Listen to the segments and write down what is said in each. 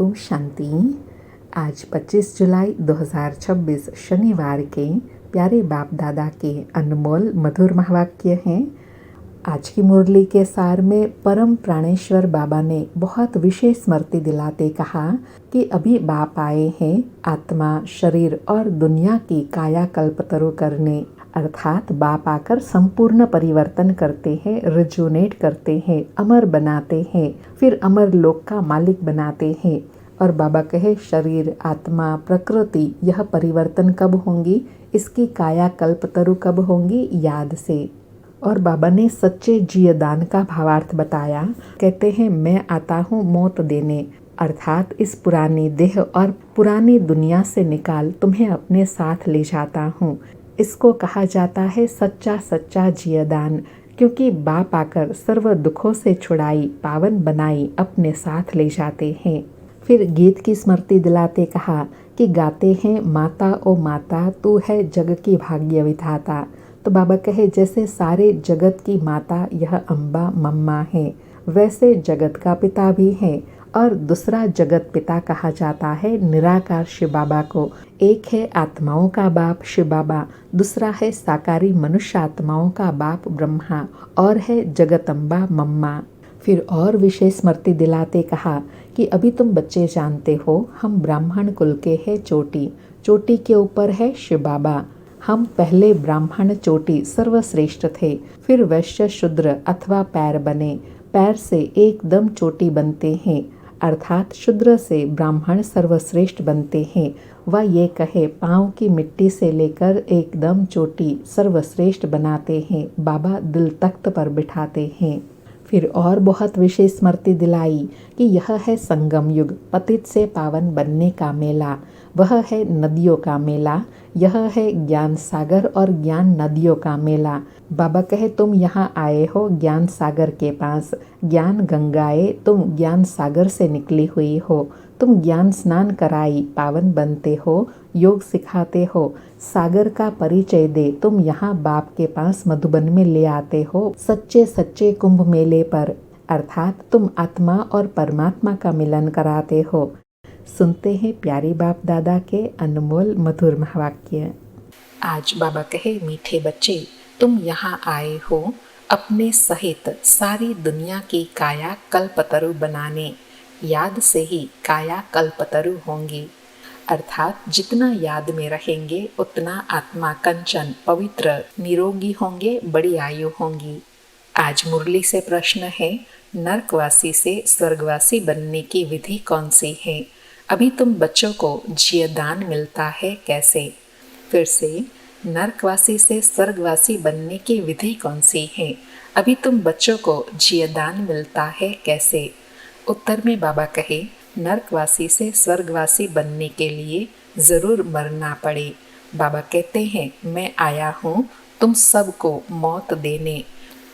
ओम शांति। आज 25 जुलाई 2026 शनिवार के प्यारे बाप दादा के अनमोल मधुर महावाक्य हैं। आज की मुरली के सार में परम प्राणेश्वर बाबा ने बहुत विशेष स्मृति दिलाते कहा कि अभी बाप आए हैं आत्मा, शरीर और दुनिया की काया कल्पतरु करने, अर्थात बाप आकर संपूर्ण परिवर्तन करते हैं, रिजुनेट करते हैं, अमर बनाते हैं, फिर अमर लोक का मालिक बनाते हैं। और बाबा कहे शरीर, आत्मा, प्रकृति यह परिवर्तन कब होंगी, इसकी काया कल्पतरु कब होंगी, याद से। और बाबा ने सच्चे जियदान का भावार्थ बताया। कहते हैं मैं आता हूँ मौत देने, अर्थात इस पुरानी देह और पुरानी दुनिया से निकाल तुम्हें अपने साथ ले जाता हूँ। इसको कहा जाता है सच्चा सच्चा जियदान, क्योंकि बाप आकर सर्व दुखों से छुड़ाई, पावन बनाई, अपने साथ ले जाते हैं। फिर गीत की स्मृति दिलाते कहा कि गाते हैं माता ओ माता तू है जग की भाग्य विधाता। तो बाबा कहे जैसे सारे जगत की माता यह अम्बा मम्मा है, वैसे जगत का पिता भी है। और दूसरा जगत पिता कहा जाता है निराकार शिव बाबा को। एक है आत्माओं का बाप शिव बाबा, दूसरा है साकारी मनुष्य आत्माओं का बाप ब्रह्मा, और है जगतम्बा मम्मा। फिर और विशेष स्मृति दिलाते कहा कि अभी तुम बच्चे जानते हो हम ब्राह्मण कुल के हैं चोटी, चोटी के ऊपर है शिव बाबा। हम पहले ब्राह्मण चोटी सर्वश्रेष्ठ थे, फिर वैश्य शूद्र अथवा पैर बने, पैर से एकदम चोटी बनते हैं, अर्थात शूद्र से ब्राह्मण सर्वश्रेष्ठ बनते हैं। वह ये कहे पाँव की मिट्टी से लेकर एकदम चोटी सर्वश्रेष्ठ बनाते हैं, बाबा दिल तख्त पर बिठाते हैं। फिर और बहुत विशेष स्मृति दिलाई कि यह है संगम युग, पतित से पावन बनने का मेला, वह है नदियों का मेला, यह है ज्ञान सागर और ज्ञान नदियों का मेला। बाबा कहे तुम यहाँ आए हो ज्ञान सागर के पास, ज्ञान गंगाए तुम ज्ञान सागर से निकली हुई हो, तुम ज्ञान स्नान कराई पावन बनते हो, योग सिखाते हो, सागर का परिचय दे तुम यहाँ बाप के पास मधुबन में ले आते हो सच्चे सच्चे कुंभ मेले पर, अर्थात तुम आत्मा और परमात्मा का मिलन कराते हो। सुनते हैं प्यारे बाप दादा के अनमोल मधुर महावाक्य। आज बाबा कहे मीठे बच्चे तुम यहाँ आए हो अपने सहित सारी दुनिया की काया कल्पतरु बनाने, याद से ही काया कल्पतरु होंगी, अर्थात जितना याद में रहेंगे उतना आत्मा कंचन पवित्र निरोगी होंगे, बड़ी आयु होंगी। आज मुरली से प्रश्न है नरकवासी से स्वर्गवासी बनने की विधि कौन सी है। अभी तुम बच्चों को जियदान मिलता है कैसे। फिर से नरकवासी से स्वर्गवासी बनने की विधि कौन सी है। अभी तुम बच्चों को जियदान मिलता है कैसे। उत्तर में बाबा कहे नरकवासी से स्वर्गवासी बनने के लिए जरूर मरना पड़े। बाबा कहते हैं मैं आया हूँ तुम सबको मौत देने,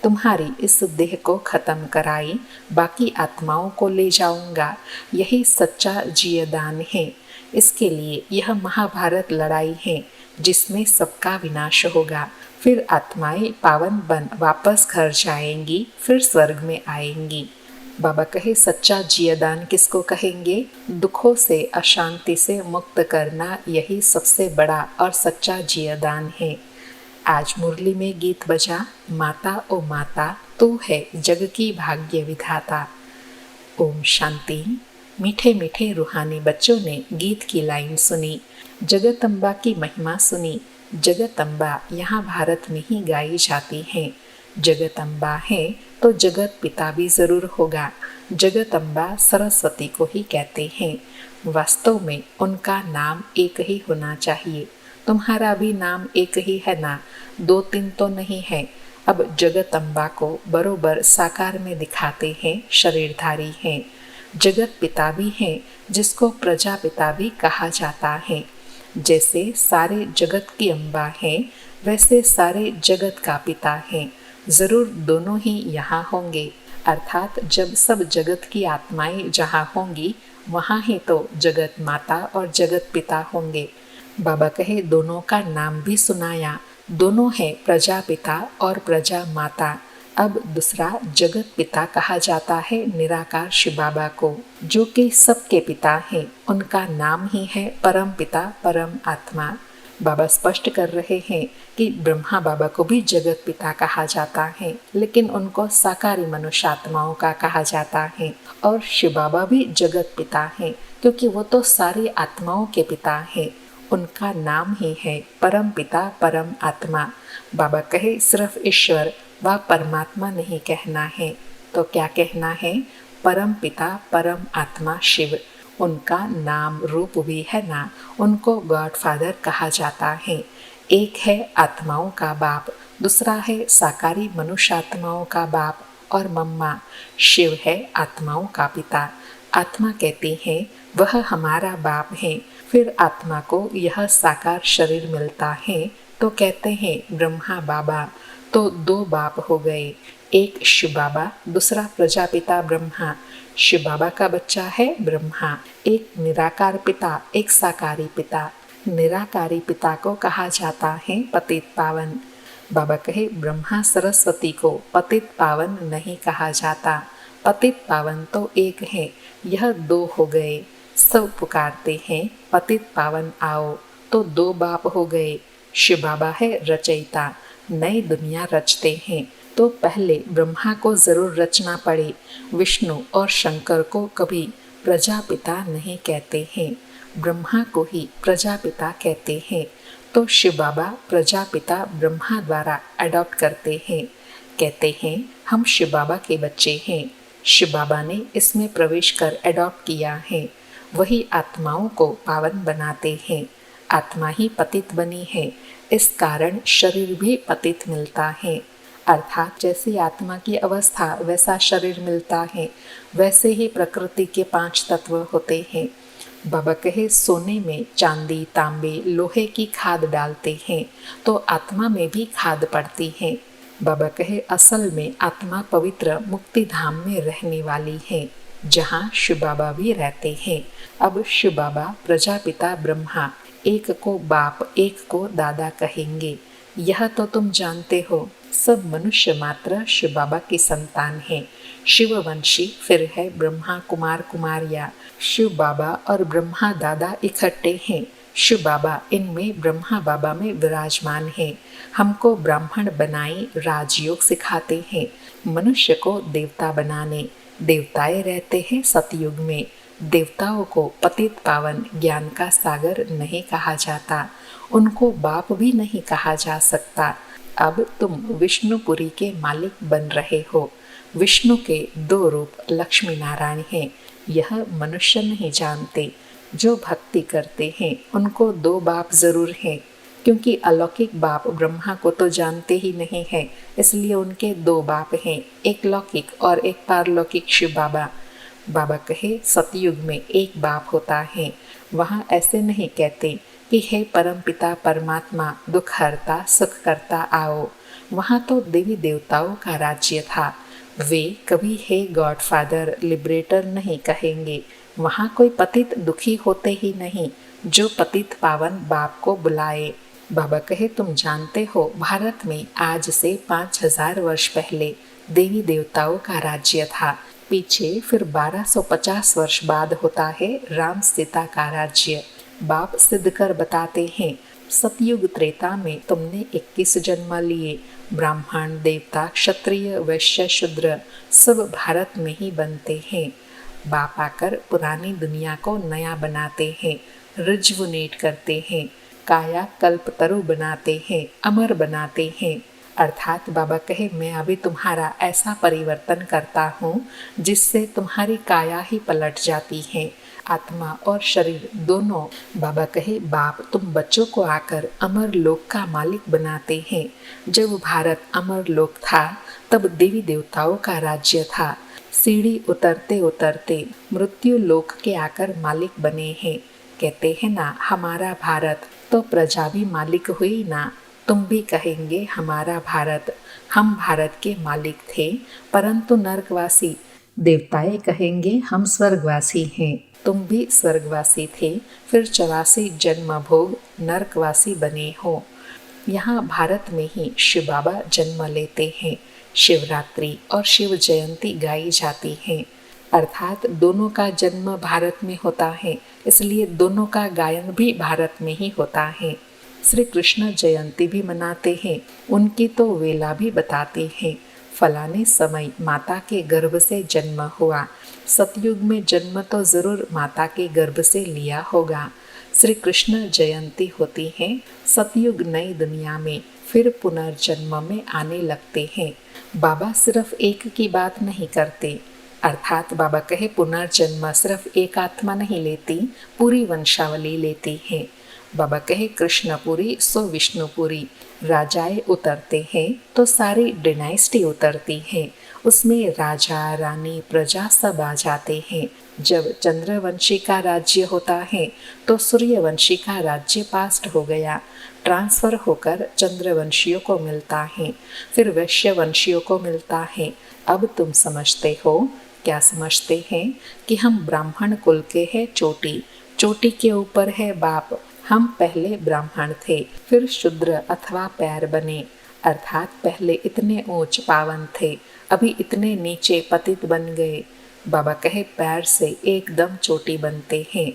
तुम्हारी इस देह को खत्म कराई बाकी आत्माओं को ले जाऊंगा, यही सच्चा जियदान है। इसके लिए यह महाभारत लड़ाई है जिसमें सबका विनाश होगा, फिर आत्माएं पावन बन वापस घर जाएंगी, फिर स्वर्ग में आएंगी। बाबा कहे सच्चा जियदान किसको कहेंगे। दुखों से अशांति से मुक्त करना यही सबसे बड़ा और सच्चा जियदान है। आज मुरली में गीत बजा माता ओ माता तू है जग की भाग्य विधाता। ओम शांति। मीठे मीठे रूहानी बच्चों ने गीत की लाइन सुनी, जगतम्बा की महिमा सुनी। जगतम्बा यहाँ भारत में ही गाई जाती है। जगतम्बा है तो जगत पिता भी जरूर होगा। जगतम्बा सरस्वती को ही कहते हैं। वास्तव में उनका नाम एक ही होना चाहिए। तुम्हारा भी नाम एक ही है ना, दो तीन तो नहीं है। अब जगतम्बा को बरोबर साकार में दिखाते हैं, शरीरधारी हैं। जगत पिता भी हैं जिसको प्रजापिता भी कहा जाता है। जैसे सारे जगत की अम्बा है वैसे सारे जगत का पिता है। जरूर दोनों ही यहाँ होंगे, अर्थात जब सब जगत की आत्माएं जहाँ होंगी वहाँ ही तो जगत माता और जगत पिता होंगे। बाबा कहे दोनों का नाम भी सुनाया, दोनों है प्रजापिता और प्रजा माता। अब दूसरा जगत पिता कहा जाता है निराकार शिव बाबा को, जो कि सबके पिता हैं। उनका नाम ही है परम पिता परम आत्मा। बाबा स्पष्ट कर रहे हैं कि ब्रह्मा बाबा को भी जगत पिता कहा जाता है, लेकिन उनको साकारी मनुष्य आत्माओं का कहा जाता है। और शिव बाबा भी जगत पिता हैं, क्योंकि वो तो सारी आत्माओं के पिता हैं। उनका नाम ही है परम पिता परम आत्मा। बाबा कहे सिर्फ ईश्वर व परमात्मा नहीं कहना है, तो क्या कहना है? परम पिता परम आत्मा शिव। उनका नाम रूप भी है ना, उनको गॉड फादर कहा जाता है। एक है आत्माओं का बाप, दूसरा है साकारी मनुष्य आत्माओं का बाप और मम्मा। शिव है आत्माओं का पिता। आत्मा कहती है वह हमारा बाप है। फिर आत्मा को यह साकार शरीर मिलता है तो कहते हैं ब्रह्मा बाबा। तो दो बाप हो गए, एक शिव बाबा, दूसरा प्रजापिता ब्रह्मा। शिव बाबा का बच्चा है ब्रह्मा। एक निराकार पिता, एक साकारी पिता। निराकारी पिता को कहा जाता है पतित पावन। बाबा कहे ब्रह्मा सरस्वती को पतित पावन नहीं कहा जाता। पतित पावन तो एक है, यह दो हो गए। सब पुकारते हैं पतित पावन आओ, तो दो बाप हो गए। शिव बाबा है रचयिता, नई दुनिया रचते हैं। तो पहले ब्रह्मा को जरूर रचना पड़े। विष्णु और शंकर को कभी प्रजापिता नहीं कहते हैं, ब्रह्मा को ही प्रजापिता कहते हैं। तो शिव बाबा प्रजापिता ब्रह्मा द्वारा अडॉप्ट करते हैं। कहते हैं हम शिव बाबा के बच्चे हैं। शिव बाबा ने इसमें प्रवेश कर अडॉप्ट किया है। वही आत्माओं को पावन बनाते हैं। आत्मा ही पतित बनी है, इस कारण शरीर भी पतित मिलता है। अर्थात जैसी आत्मा की अवस्था वैसा शरीर मिलता है, वैसे ही प्रकृति के 5 तत्व होते हैं। बाबा कहे सोने में चांदी तांबे लोहे की खाद डालते हैं तो आत्मा में भी खाद पड़ती है। बाबा कहे असल में आत्मा पवित्र मुक्ति धाम में रहने वाली है, जहाँ शिव बाबा भी रहते हैं। अब शिव बाबा प्रजापिता ब्रह्मा, एक को बाप एक को दादा कहेंगे। यह तो तुम जानते हो, सब मनुष्य मात्र शिव बाबा की संतान है। शिववंशी फिर है ब्रह्मा कुमार कुमारिया। शिव बाबा और ब्रह्मा दादा इकट्ठे हैं। शिव बाबा इनमें ब्रह्मा बाबा में विराजमान है। हमको ब्राह्मण बनाए राजयोग सिखाते हैं, मनुष्य को देवता बनाने। देवताएं रहते हैं सतयुग में। देवताओं को पतित पावन ज्ञान का सागर नहीं कहा जाता, उनको बाप भी नहीं कहा जा सकता। अब तुम विष्णुपुरी के मालिक बन रहे हो। विष्णु के 2 रूप लक्ष्मी नारायण हैं, यह मनुष्य नहीं जानते। जो भक्ति करते हैं उनको 2 बाप जरूर हैं, क्योंकि अलौकिक बाप ब्रह्मा को तो जानते ही नहीं है, इसलिए उनके 2 बाप हैं, एक लौकिक और एक पारलौकिक शिव बाबा। बाबा कहे सतयुग में एक बाप होता है। वहाँ ऐसे नहीं कहते कि हे परम पिता परमात्मा दुख हरता सुख करता आओ। वहाँ तो देवी देवताओं का राज्य था। वे कभी हे गॉड फादर लिबरेटर नहीं कहेंगे। वहाँ कोई पतित दुखी होते ही नहीं जो पतित पावन बाप को बुलाए। बाबा कहे तुम जानते हो भारत में आज से 5000 वर्ष पहले देवी देवताओं का राज्य था। पीछे फिर 1250 वर्ष बाद होता है राम सीता का राज्य। बाप सिद्ध कर बताते हैं सतयुग त्रेता में तुमने 21 जन्म लिए। ब्राह्मण देवता क्षत्रिय वैश्य शूद्र सब भारत में ही बनते हैं। बाप आकर पुरानी दुनिया को नया बनाते हैं, रिजुवनेट करते हैं, काया कल्पतरु बनाते हैं, अमर बनाते हैं। अर्थात बाबा कहे मैं अभी तुम्हारा ऐसा परिवर्तन करता हूँ जिससे तुम्हारी काया ही पलट जाती है, आत्मा और शरीर दोनों। बाबा कहे बाप तुम बच्चों को आकर अमर लोक का मालिक बनाते हैं। जब भारत अमर लोक था तब देवी देवताओं का राज्य था। सीढ़ी उतरते उतरते मृत्यु लोक के आकर मालिक बने हैं। कहते हैं ना हमारा भारत, तो प्रजा भी मालिक हुई ना। तुम भी कहेंगे हमारा भारत। हम भारत के मालिक थे परंतु नर्कवासी। देवताएं कहेंगे हम स्वर्गवासी हैं। तुम भी स्वर्गवासी थे, फिर 84 जन्म भोग नर्कवासी बने हो। यहाँ भारत में ही शिव बाबा जन्म लेते हैं। शिवरात्रि और शिव जयंती गाई जाती है। अर्थात दोनों का जन्म भारत में होता है, इसलिए दोनों का गायन भी भारत में ही होता है। श्री कृष्ण जयंती भी मनाते हैं, उनकी तो वेला भी बताते हैं। फलाने समय माता के गर्भ से जन्म हुआ। सतयुग में जन्म तो जरूर माता के गर्भ से लिया होगा। श्री कृष्ण जयंती होती है सतयुग नई दुनिया में, फिर पुनर्जन्म में आने लगते हैं। बाबा सिर्फ एक की बात नहीं करते, अर्थात बाबा कहे पुनर्जन्म सिर्फ एक आत्मा नहीं लेती, पूरी वंशावली लेती है। बाबा कहे कृष्णपुरी सो विष्णुपुरी, राजाएं उतरते हैं तो सारी डिनाइस्टी उतरती है, उसमें राजा रानी प्रजा सब आ जाते हैं। जब चंद्रवंशी का राज्य होता है तो सूर्यवंशी का राज्य पास्ट हो गया, ट्रांसफर होकर चंद्रवंशियों को मिलता है, फिर वैश्यवंशियों को मिलता है। अब तुम समझते हो, क्या समझते हैं कि हम ब्राह्मण कुल के हैं चोटी, चोटी के ऊपर है बाप। हम पहले ब्राह्मण थे, फिर शूद्र अथवा पैर बने, अर्थात पहले इतने ऊंच पावन थे, अभी इतने नीचे पतित बन गए। बाबा कहे पैर से एकदम चोटी बनते हैं,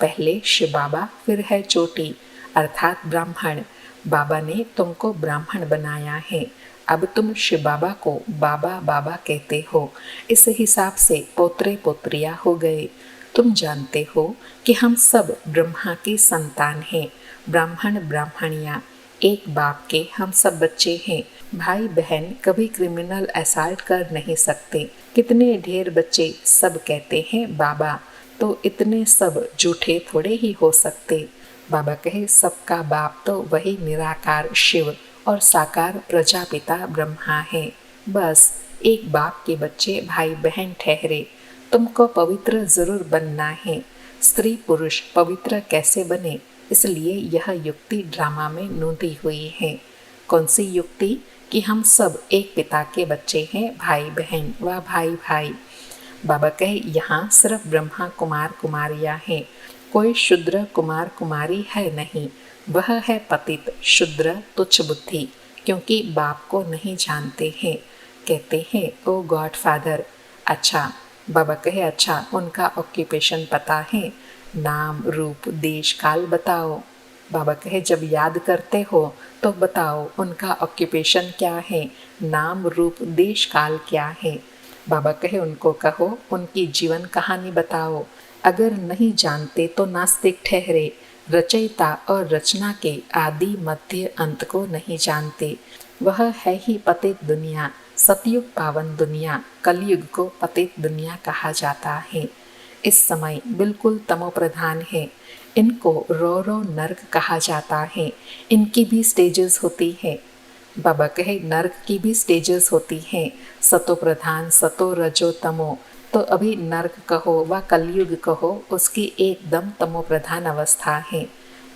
पहले शिव बाबा फिर है चोटी, अर्थात ब्राह्मण। बाबा ने तुमको ब्राह्मण बनाया है, अब तुम शिव बाबा को बाबा बाबा कहते हो, इस हिसाब से पोत्रे पोत्रियां हो गए। तुम जानते हो कि हम सब ब्रह्मा की संतान हैं, ब्राह्मण ब्राह्मणियाँ, एक बाप के हम सब बच्चे हैं। भाई बहन कभी क्रिमिनल असॉल्ट कर नहीं सकते। कितने ढेर बच्चे सब कहते हैं बाबा, तो इतने सब झूठे थोड़े ही हो सकते। बाबा कहे सबका बाप तो वही निराकार शिव और साकार प्रजापिता ब्रह्मा है। बस एक बाप के बच्चे भाई बहन ठहरे। तुमको पवित्र जरूर बनना है। स्त्री पुरुष पवित्र कैसे बने, इसलिए यह युक्ति ड्रामा में नोंदी हुई है। कौन सी युक्ति? कि हम सब एक पिता के बच्चे हैं, भाई बहन व भाई भाई। बाबा कहे यहाँ सिर्फ ब्रह्मा कुमार कुमारियाँ हैं, कोई शूद्र कुमार कुमारी है नहीं। वह है पतित शूद्र तुच्छ बुद्धि, क्योंकि बाप को नहीं जानते हैं। कहते हैं ओ गॉड फादर। अच्छा, बाबा कहे अच्छा उनका ऑक्यूपेशन पता है? नाम रूप देश काल बताओ। बाबा कहे जब याद करते हो तो बताओ उनका ऑक्यूपेशन क्या है, नाम रूप देश काल क्या है। बाबा कहे उनको कहो उनकी जीवन कहानी बताओ। अगर नहीं जानते तो नास्तिक ठहरे, रचयिता और रचना के आदि मध्य अंत को नहीं जानते। वह है ही पतित दुनिया, सतयुग पावन दुनिया, कलयुग को पतित दुनिया कहा जाता है। इस समय बिल्कुल तमो प्रधान है, इनको रो रो नर्क कहा जाता है। इनकी भी स्टेजेस होती है। बाबा कहे नर्क की भी स्टेजेस होती हैं, सतो प्रधान सतो रजो तमो। तो अभी नर्क कहो व कलयुग कहो, उसकी एकदम तमो प्रधान अवस्था है।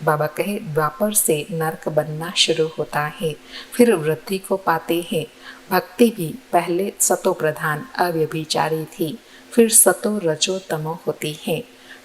बाबा कहे द्वापर से नर्क बनना शुरू होता है, फिर वृद्धि को पाते हैं। भक्ति भी पहले सतो प्रधान अव्यभिचारी थी, फिर सतो रजो तमो होती है।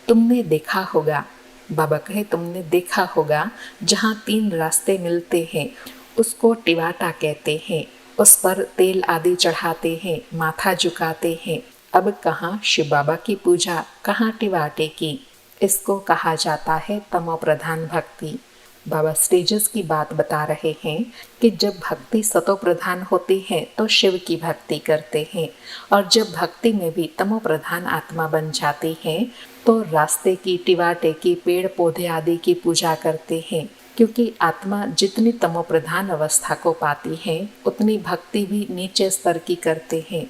तुमने देखा होगा, बाबा कहे तुमने देखा होगा, जहाँ 3 रास्ते मिलते हैं उसको टिवाटा कहते हैं। उस पर तेल आदि चढ़ाते हैं, माथा झुकाते हैं। अब कहाँ शिव बाबा की पूजा, कहाँ टिवाटे की। इसको कहा जाता है तमो प्रधान भक्ति। बाबा स्टेजेस की बात बता रहे हैं कि जब भक्ति सतो प्रधान होती है तो शिव की भक्ति करते हैं, और जब भक्ति में भी तमो प्रधान आत्मा बन जाती है तो रास्ते की, टिवाटे की, पेड़ पौधे आदि की पूजा करते हैं। क्योंकि आत्मा जितनी तमो प्रधान अवस्था को पाती है उतनी भक्ति भी नीचे स्तर की करते हैं।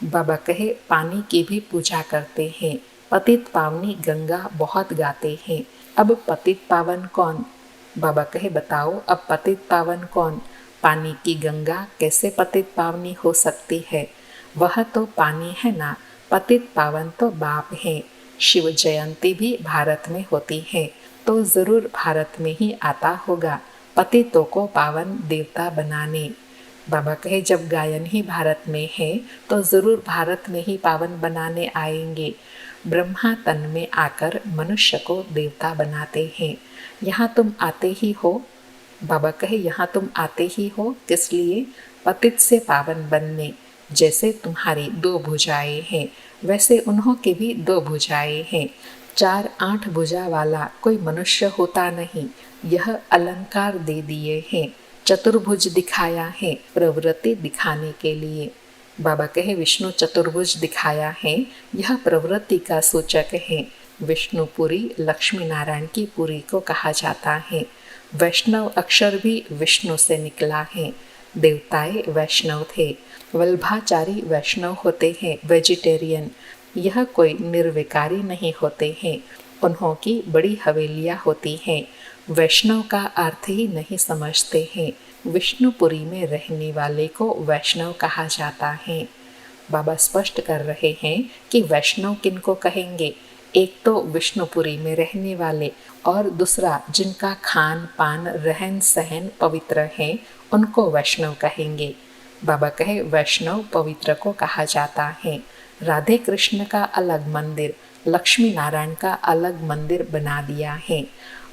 बाबा कहे पानी की भी पूजा करते हैं। पतित पावनी गंगा बहुत गाते हैं। अब पतित पावन कौन? बाबा कहे बताओ अब पतित पावन कौन? पानी की गंगा कैसे पतित पावनी हो सकती है? वह तो पानी है ना, पतित पावन तो बाप है। शिव जयंती भी भारत में होती है तो जरूर भारत में ही आता होगा पतितों को पावन देवता बनाने। बाबा कहे जब गायन ही भारत में है तो जरूर भारत में ही पावन बनाने आएंगे। ब्रह्मा तन में आकर मनुष्य को देवता बनाते हैं। यहाँ तुम आते ही हो। बाबा कहे यहाँ तुम आते ही हो, किस लिए? पतित से पावन बनने। जैसे तुम्हारी 2 भुजाएं हैं, वैसे उन्हों की भी 2 भुजाएं हैं। 4-8 भुजा वाला कोई मनुष्य होता नहीं। यह अलंकार दे दिए हैं, चतुर्भुज दिखाया है प्रवृत्ति दिखाने के लिए। बाबा कहे विष्णु चतुर्भुज दिखाया है, यह प्रवृत्ति का सूचक है। विष्णुपुरी लक्ष्मी नारायण की पुरी को कहा जाता है। वैष्णव अक्षर भी विष्णु से निकला है। देवताए वैष्णव थे। वल्भाचारी वैष्णव होते हैं, वेजिटेरियन। यह कोई निर्विकारी नहीं होते हैं। उन्हों की बड़ी हवेलियाँ होती हैं। वैष्णव का अर्थ ही नहीं समझते हैं। विष्णुपुरी में रहने वाले को वैष्णव कहा जाता है। बाबा स्पष्ट कर रहे हैं कि वैष्णव किनको कहेंगे। एक तो विष्णुपुरी में रहने वाले, और दूसरा जिनका खान पान रहन सहन पवित्र है, उनको वैष्णव कहेंगे। बाबा कहे वैष्णव पवित्र को कहा जाता है। राधे कृष्ण का अलग मंदिर, लक्ष्मी नारायण का अलग मंदिर बना दिया है।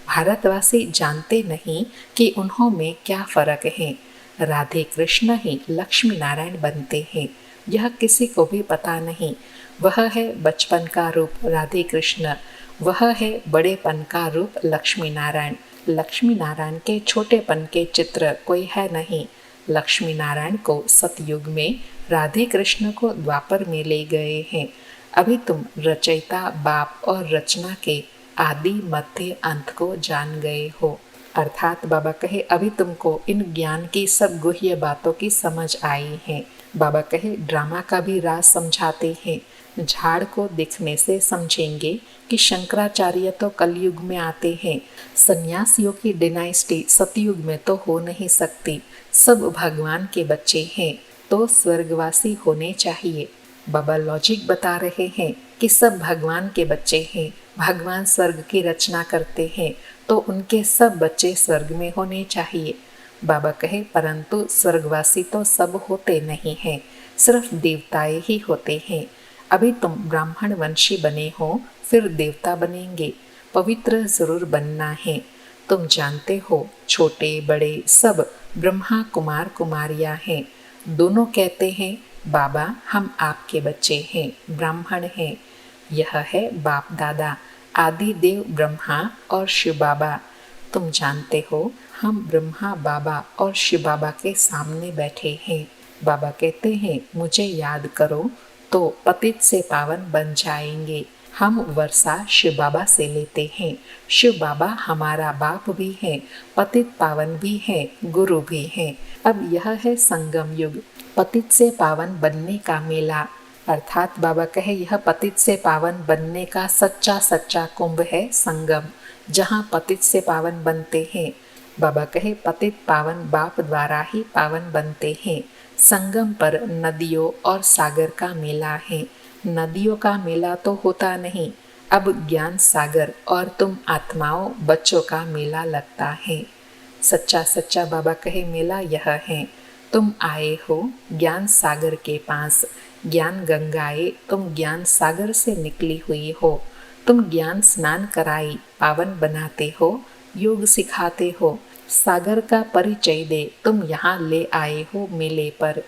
भारतवासी जानते नहीं कि उन्हों में क्या फर्क है। राधे कृष्ण ही लक्ष्मी नारायण बनते हैं, यह किसी को भी पता नहीं। वह है बचपन का रूप राधे कृष्ण, वह है बड़ेपन का रूप लक्ष्मी नारायण। लक्ष्मी नारायण के छोटेपन के चित्र कोई है नहीं। लक्ष्मी नारायण को सतयुग में, राधे कृष्ण को द्वापर में ले गए हैं। अभी तुम रचयिता बाप और रचना के आदि मध्य अंत को जान गए हो। अर्थात बाबा कहे अभी तुमको इन ज्ञान की सब गुह्य बातों की समझ आई है। बाबा कहे ड्रामा का भी राज समझाते हैं। झाड़ को देखने से समझेंगे कि शंकराचार्य तो कलयुग में आते हैं। सन्यासियों की डिनाइस्टी सतयुग में तो हो नहीं सकती। सब भगवान के बच्चे हैं, तो स्वर्गवासी होने चाहिए। बाबा लॉजिक बता रहे हैं कि सब भगवान के बच्चे हैं, भगवान स्वर्ग की रचना करते हैं, तो उनके सब बच्चे स्वर्ग में होने चाहिए। बाबा कहे परंतु स्वर्गवासी तो सब होते नहीं हैं, सिर्फ देवताएं ही होते हैं। अभी तुम ब्राह्मण वंशी बने हो, फिर देवता बनेंगे। पवित्र जरूर बनना है। तुम जानते हो छोटे बड़े सब ब्रह्मा कुमार कुमारियां हैं। दोनों कहते हैं बाबा हम आपके बच्चे हैं, ब्राह्मण हैं। यह है बाप दादा आदि देव ब्रह्मा और शिव बाबा। तुम जानते हो हम ब्रह्मा बाबा और शिव बाबा के सामने बैठे हैं। बाबा कहते हैं मुझे याद करो तो पतित से पावन बन जाएंगे। हम वर्षा शिव बाबा से लेते हैं। शिव बाबा हमारा बाप भी है, पतित पावन भी है, गुरु भी है। अब यह है संगम युग, पतित से पावन बनने का मेला। अर्थात बाबा कहे यह पतित से पावन बनने का सच्चा सच्चा कुंभ है संगम, जहाँ पतित से पावन बनते हैं। बाबा कहे पतित पावन बाप द्वारा ही पावन बनते हैं। संगम पर नदियों और सागर का मेला है। नदियों का मेला तो होता नहीं, अब ज्ञान सागर और तुम आत्माओं बच्चों का मेला लगता है। सच्चा सच्चा बाबा कहे मेला यह है। तुम आए हो ज्ञान सागर के पास, ज्ञान गंगाए तुम ज्ञान सागर से निकली हुई हो। तुम ज्ञान स्नान कराई पावन बनाते हो, योग सिखाते हो। सागर का परिचय दे तुम यहाँ ले आए हो मेले पर।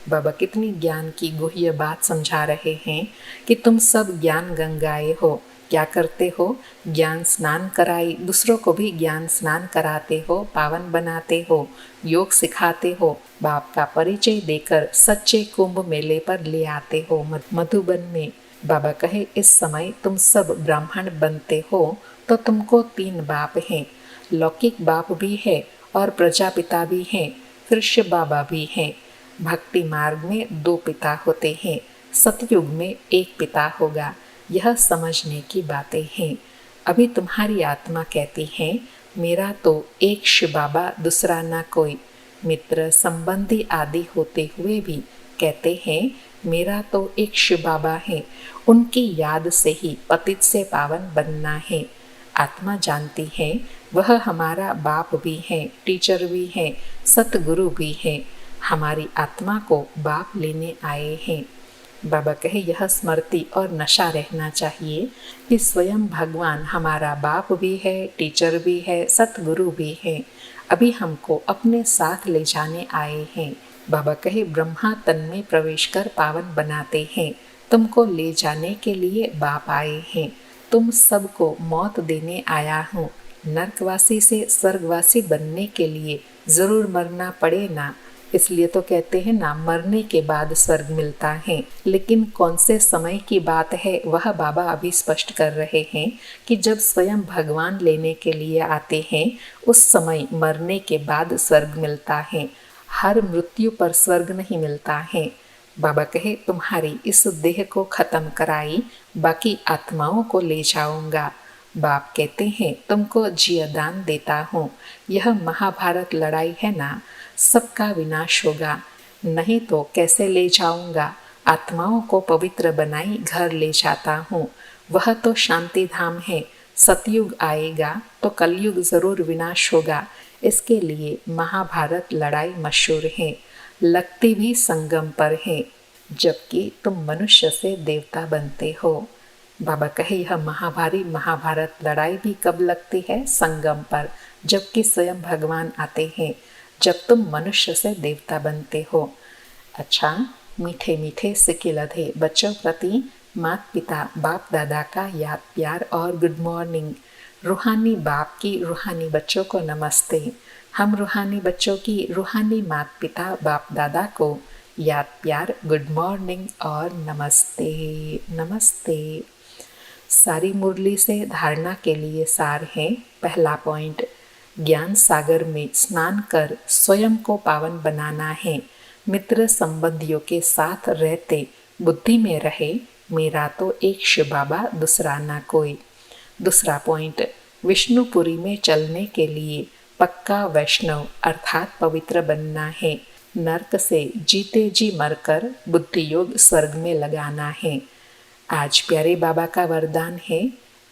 बाबा कितनी ज्ञान की गुह्य बात समझा रहे हैं कि तुम सब ज्ञान गंगाए हो। क्या करते हो? ज्ञान स्नान कराई, दूसरों को भी ज्ञान स्नान कराते हो, पावन बनाते हो, योग सिखाते हो, बाप का परिचय देकर सच्चे कुंभ मेले पर ले आते हो मधुबन में। बाबा कहे इस समय तुम सब ब्राह्मण बनते हो तो तुमको 3 बाप हैं। लौकिक बाप भी है और प्रजापिता भी हैं, फिर शिव बाबा भी हैं। भक्ति मार्ग में 2 पिता होते हैं, सतयुग में 1 पिता होगा। यह समझने की बातें हैं। अभी तुम्हारी आत्मा कहती है मेरा तो एक शिव बाबा, दूसरा ना कोई। मित्र संबंधी आदि होते हुए भी कहते हैं मेरा तो एक शिव बाबा है, उनकी याद से ही पतित से पावन बनना है। आत्मा जानती है वह हमारा बाप भी है, टीचर भी है, सतगुरु भी है। हमारी आत्मा को बाप लेने आए हैं। बाबा कहे यह स्मृति और नशा रहना चाहिए कि स्वयं भगवान हमारा बाप भी है, टीचर भी है, सतगुरु भी है। अभी हमको अपने साथ ले जाने आए हैं। बाबा कहे ब्रह्मा तन में प्रवेश कर पावन बनाते हैं। तुमको ले जाने के लिए बाप आए हैं। तुम सबको मौत देने आया हूँ। नरकवासी से स्वर्गवासी बनने के लिए जरूर मरना पड़े ना, इसलिए तो कहते हैं ना, मरने के बाद स्वर्ग मिलता है। लेकिन कौन से समय की बात है वह बाबा अभी स्पष्ट कर रहे हैं कि जब स्वयं भगवान लेने के लिए आते हैं उस समय मरने के बाद स्वर्ग मिलता है। हर मृत्यु पर स्वर्ग नहीं मिलता है। बाबा कहे तुम्हारी इस देह को खत्म कराई, बाकी आत्माओं को ले जाऊंगा। बाप कहते हैं तुमको जियदान देता हूँ। यह महाभारत लड़ाई है ना, सबका विनाश होगा, नहीं तो कैसे ले जाऊंगा। आत्माओं को पवित्र बनाई घर ले जाता हूँ। वह तो शांति धाम है। सतयुग आएगा तो कलयुग जरूर विनाश होगा। इसके लिए महाभारत लड़ाई मशहूर है। लगती भी संगम पर है, जबकि तुम मनुष्य से देवता बनते हो। बाबा कहे यह महाभारी महाभारत लड़ाई भी कब लगती है? संगम पर, जबकि स्वयं भगवान आते हैं, जब तुम मनुष्य से देवता बनते हो। अच्छा, मीठे मीठे सिक्के लधे बच्चों प्रति माता पिता बाप दादा का याद प्यार और गुड मॉर्निंग। रूहानी बाप की रूहानी बच्चों को नमस्ते। हम रूहानी बच्चों की रूहानी माता पिता बाप दादा को याद प्यार, गुड मॉर्निंग और नमस्ते नमस्ते। सारी मुरली से धारणा के लिए सार है। पहला पॉइंट, ज्ञान सागर में स्नान कर स्वयं को पावन बनाना है। मित्र संबंधियों के साथ रहते बुद्धि में रहे, मेरा तो एक शिव बाबा दूसरा ना कोई। दूसरा पॉइंट, विष्णुपुरी में चलने के लिए पक्का वैष्णव अर्थात पवित्र बनना है। नरक से जीते जी मरकर बुद्धि योग स्वर्ग में लगाना है। आज प्यारे बाबा का वरदान है,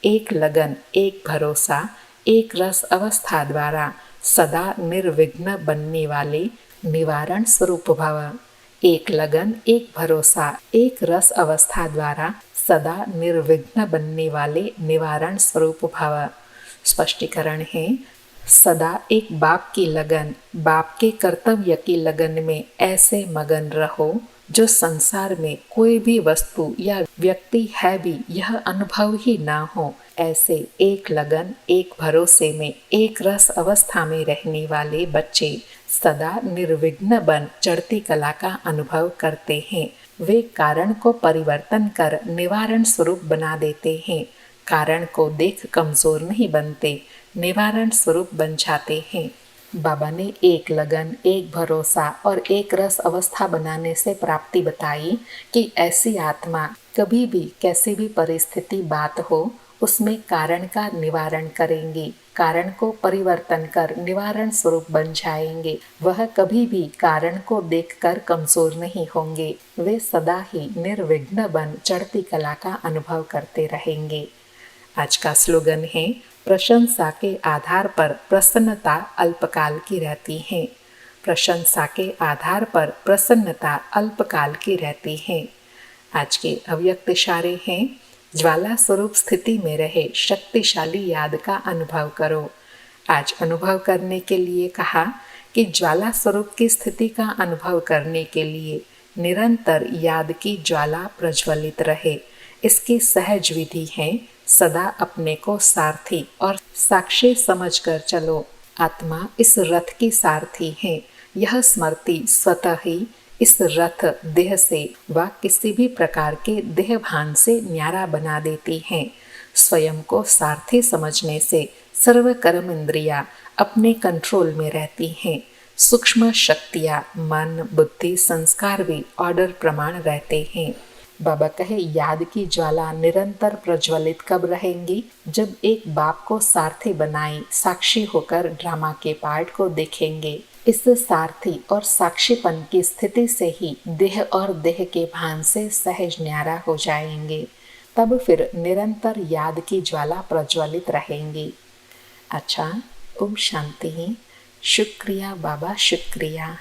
एक लगन एक भरोसा एक रस अवस्था द्वारा सदा निर्विघ्न बनने वाले निवारण स्वरूप भव। एक लगन एक भरोसा एक रस अवस्था द्वारा सदा निर्विघ्न बनने वाले निवारण स्वरूप भव। स्पष्टीकरण है, सदा एक बाप की लगन, बाप के कर्तव्य की लगन में ऐसे मगन रहो जो संसार में कोई भी वस्तु या व्यक्ति है भी यह अनुभव ही ना हो। ऐसे एक लगन एक भरोसे में एक रस अवस्था में रहने वाले बच्चे सदा निर्विघ्न बन चढ़ती कला का अनुभव करते हैं। वे कारण को परिवर्तन कर निवारण स्वरूप बना देते हैं। कारण को देख कमजोर नहीं बनते, निवारण स्वरूप बन जाते हैं। बाबा ने एक लगन एक भरोसा और एक रस अवस्था बनाने से प्राप्ति बताई कि ऐसी आत्मा कभी भी कैसी भी परिस्थिति बात हो उसमें कारण का निवारण करेंगे, कारण को परिवर्तन कर निवारण स्वरूप बन जाएंगे। वह कभी भी कारण को देखकर कमजोर नहीं होंगे, वे सदा ही निर्विघ्न बन चढ़ती कला का अनुभव करते रहेंगे। आज का स्लोगन है, प्रशंसा के आधार पर प्रसन्नता अल्पकाल की रहती है। प्रशंसा के आधार पर प्रसन्नता अल्पकाल की रहती है। आज के अव्यक्त इशारे हैं, ज्वाला स्वरूप स्थिति में रहे शक्तिशाली याद का अनुभव करो। आज अनुभव करने के लिए कहा कि ज्वाला स्वरूप की स्थिति का अनुभव करने के लिए निरंतर याद की ज्वाला प्रज्वलित रहे। इसकी सहज विधि है, सदा अपने को सारथी और साक्षी समझकर चलो। आत्मा इस रथ की सारथी है। यह स्मृति स्वतः ही इस रथ देह से व किसी भी प्रकार के देह भान से न्यारा बना देती है। स्वयं को सारथी समझने से सर्व कर्म इंद्रियां अपने कंट्रोल में रहती हैं। सूक्ष्म शक्तियां मन बुद्धि संस्कार भी ऑर्डर प्रमाण रहते हैं। बाबा कहे याद की ज्वाला निरंतर प्रज्वलित कब रहेंगी? जब एक बाप को सारथी बनाई साक्षी होकर ड्रामा के पार्ट को देखेंगे। इस सारथी और साक्षीपन की स्थिति से ही देह और देह के भान से सहज न्यारा हो जाएंगे। तब फिर निरंतर याद की ज्वाला प्रज्वलित रहेंगी। अच्छा, ओम शांति। शुक्रिया बाबा, शुक्रिया।